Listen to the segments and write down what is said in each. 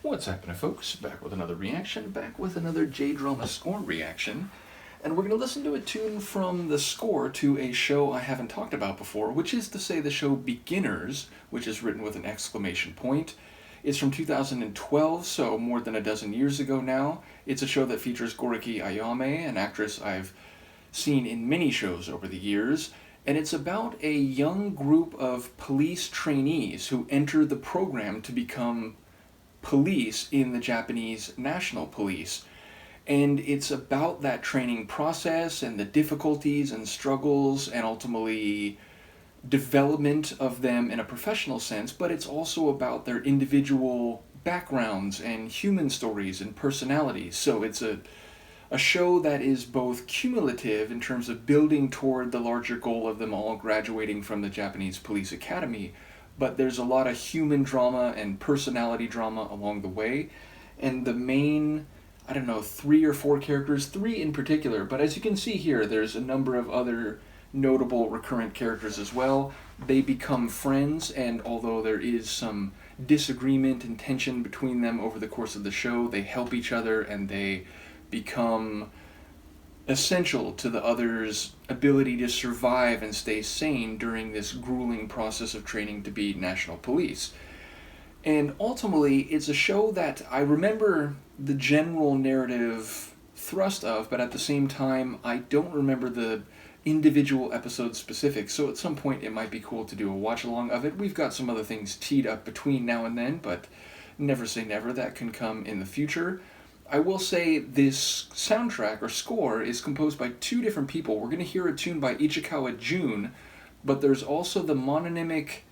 What's happening, folks? Back with another reaction, back with another J-drama score reaction. And we're going to listen to a tune from the score to a show I haven't talked about before, which is to say the show Beginners, which is written with an exclamation point. It's from 2012, so more than a dozen years ago now. It's a show that features Goriki Ayame, an actress I've seen in many shows over the years. And it's about a young group of police trainees who enter the program to become police in the Japanese National Police. And it's about that training process and the difficulties and struggles and ultimately development of them in a professional sense, but it's also about their individual backgrounds and human stories and personalities. So it's a show that is both cumulative in terms of building toward the larger goal of them all graduating from the Japanese Police Academy, but there's a lot of human drama and personality drama along the way. And the main, 3 or 4 characters, 3 in particular, but as you can see here, there's a number of other notable recurrent characters as well. They become friends, and although there is some disagreement and tension between them over the course of the show, they help each other and they become essential to the other's ability to survive and stay sane during this grueling process of training to be national police. And ultimately, it's a show that I remember the general narrative thrust of, but at the same time, I don't remember the individual episode specifics, so at some point it might be cool to do a watch-along of it. We've got some other things teed up between now and then, but never say never, that can come in the future. I will say this soundtrack or score is composed by 2 different people. We're going to hear a tune by Ichikawa Jun, but there's also the mononymic,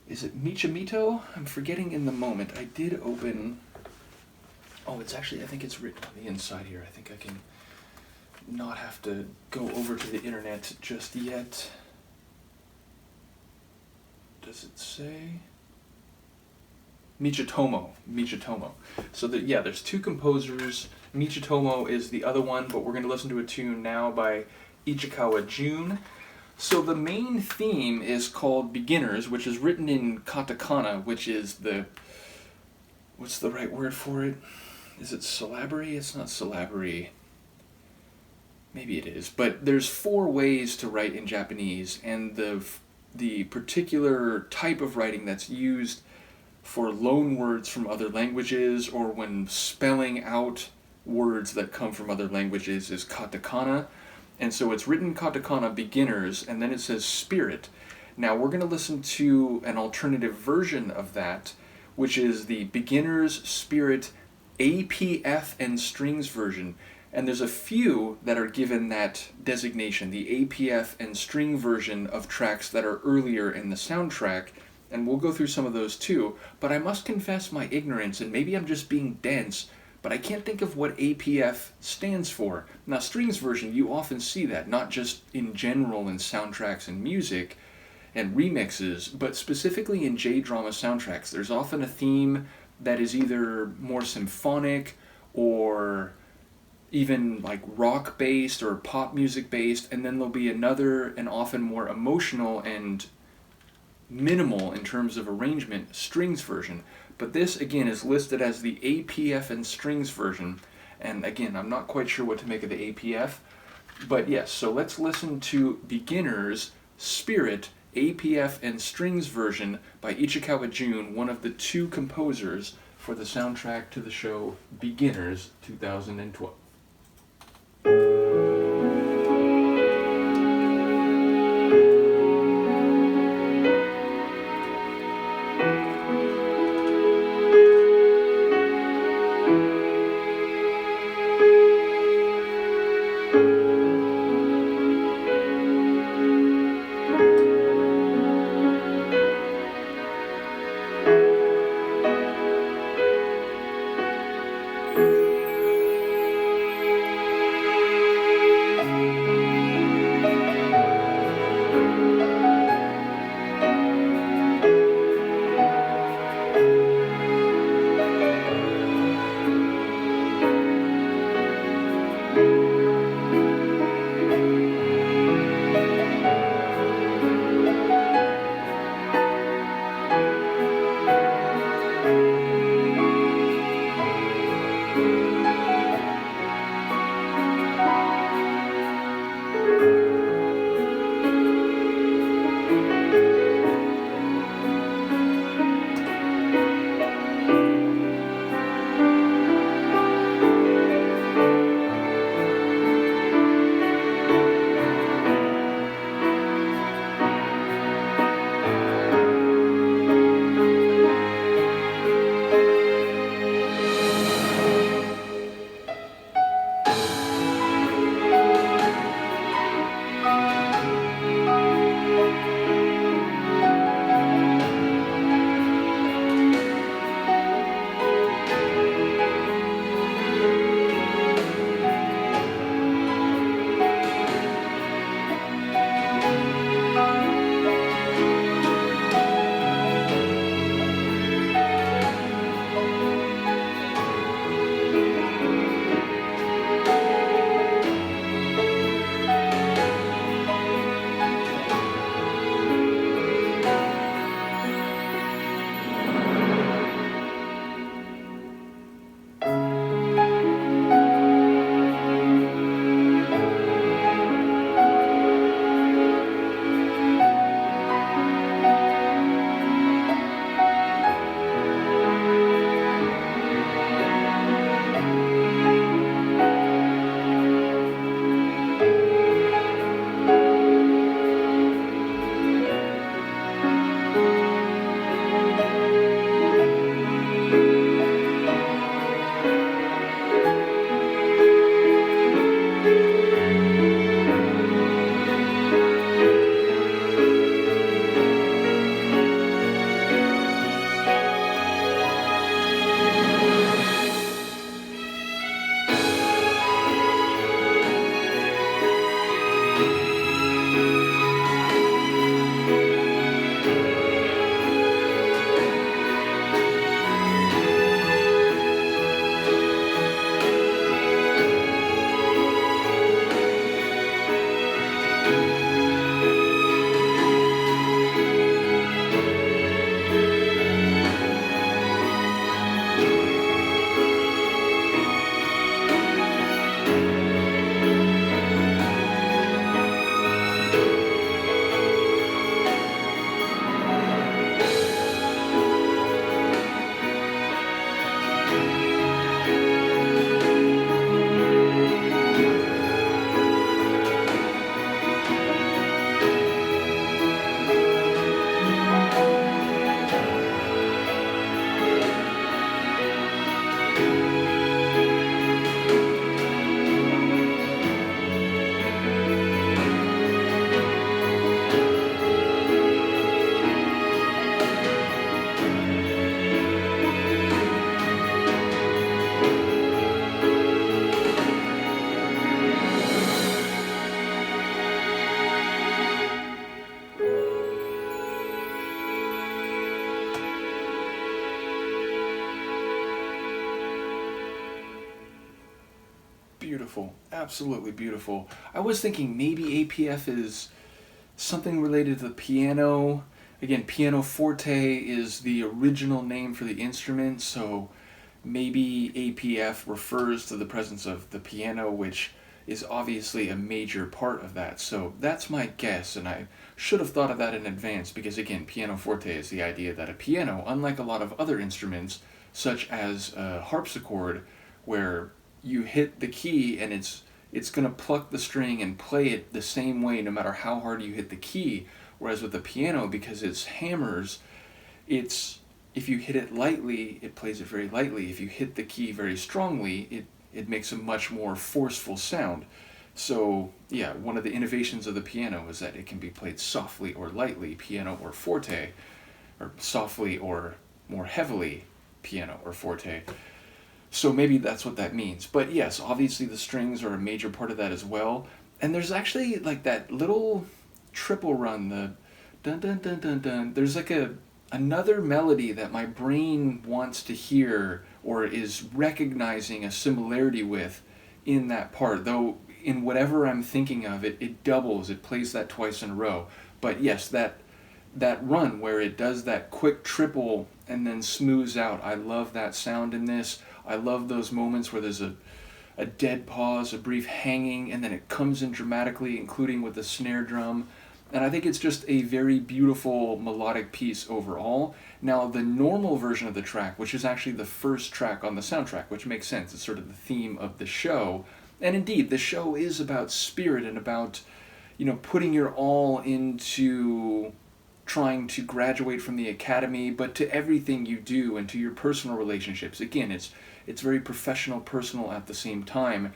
is it Michitomo? I'm forgetting in the moment. I did open, it's actually, I think it's written on the inside here. I think I can not have to go over to the internet just yet. Does it say? Michitomo. So there's 2 composers. Michitomo is the other one, but we're going to listen to a tune now by Ichikawa Jun. So the main theme is called Beginners, which is written in katakana, which is what's the right word for it? Is it syllabary? It's not syllabary. Maybe it is. But there's 4 ways to write in Japanese, and the particular type of writing that's used for loan words from other languages or when spelling out words that come from other languages is katakana. And so it's written katakana Beginners, and then it says Spirit. Now we're going to listen to an alternative version of that, which is the Beginners Spirit APF and Strings version. And there's a few that are given that designation, the APF and string version of tracks that are earlier in the soundtrack, and we'll go through some of those too, but I must confess my ignorance, and maybe I'm just being dense, but I can't think of what APF stands for. Now, strings version, you often see that, not just in general in soundtracks and music and remixes, but specifically in J-drama soundtracks. There's often a theme that is either more symphonic or even like rock-based or pop music-based, and then there'll be another and often more emotional and minimal in terms of arrangement strings version. But this again is listed as the APF and strings version, and again I'm not quite sure what to make of the APF, but yes, so let's listen to Beginners Spirit APF and strings version by Ichikawa Jun, one of the 2 composers for the soundtrack to the show Beginners 2012. Beautiful, absolutely beautiful. I was thinking maybe APF is something related to the piano. Again, piano forte is the original name for the instrument, so maybe APF refers to the presence of the piano, which is obviously a major part of that. So that's my guess, and I should have thought of that in advance because, again, piano forte is the idea that a piano, unlike a lot of other instruments, such as a harpsichord, where you hit the key and it's going to pluck the string and play it the same way no matter how hard you hit the key. Whereas with the piano, because it's hammers, it's if you hit it lightly, it plays it very lightly. If you hit the key very strongly, it makes a much more forceful sound. So yeah, one of the innovations of the piano is that it can be played softly or lightly, piano or forte, or softly or more heavily, piano or forte. So maybe that's what that means. But yes, obviously the strings are a major part of that as well. And there's actually like that little triple run, the dun dun dun dun dun. There's like another melody that my brain wants to hear or is recognizing a similarity with in that part. Though in whatever I'm thinking of, it doubles, it plays that twice in a row. But yes, that run where it does that quick triple and then smooths out. I love that sound in this. I love those moments where there's a dead pause, a brief hanging, and then it comes in dramatically, including with the snare drum. And I think it's just a very beautiful melodic piece overall. Now, the normal version of the track, which is actually the first track on the soundtrack, which makes sense, it's sort of the theme of the show. And indeed, the show is about spirit and about, putting your all into trying to graduate from the academy, but to everything you do and to your personal relationships. Again, it's very professional, personal at the same time,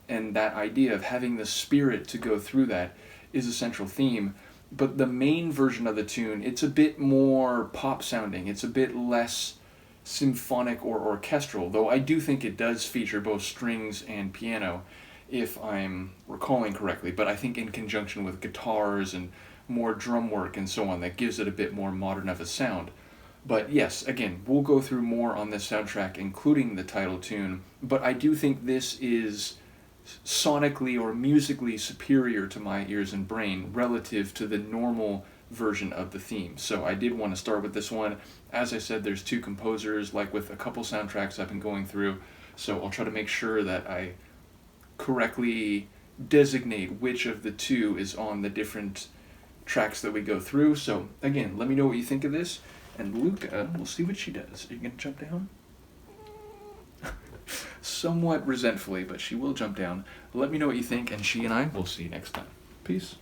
and that idea of having the spirit to go through that is a central theme. But the main version of the tune, it's a bit more pop sounding, it's a bit less symphonic or orchestral, though I do think it does feature both strings and piano, if I'm recalling correctly, but I think in conjunction with guitars and more drum work and so on, that gives it a bit more modern of a sound. But yes, again, we'll go through more on this soundtrack, including the title tune, but I do think this is sonically or musically superior to my ears and brain relative to the normal version of the theme. So I did want to start with this one. As I said, there's two composers, like with a couple soundtracks I've been going through, so I'll try to make sure that I correctly designate which of the two is on the different tracks that we go through. So again, let me know what you think of this, and Luca, we'll see what she does. Are you gonna jump down? Somewhat resentfully, but she will jump down. Let me know what you think, and she and I will see you next time. Peace.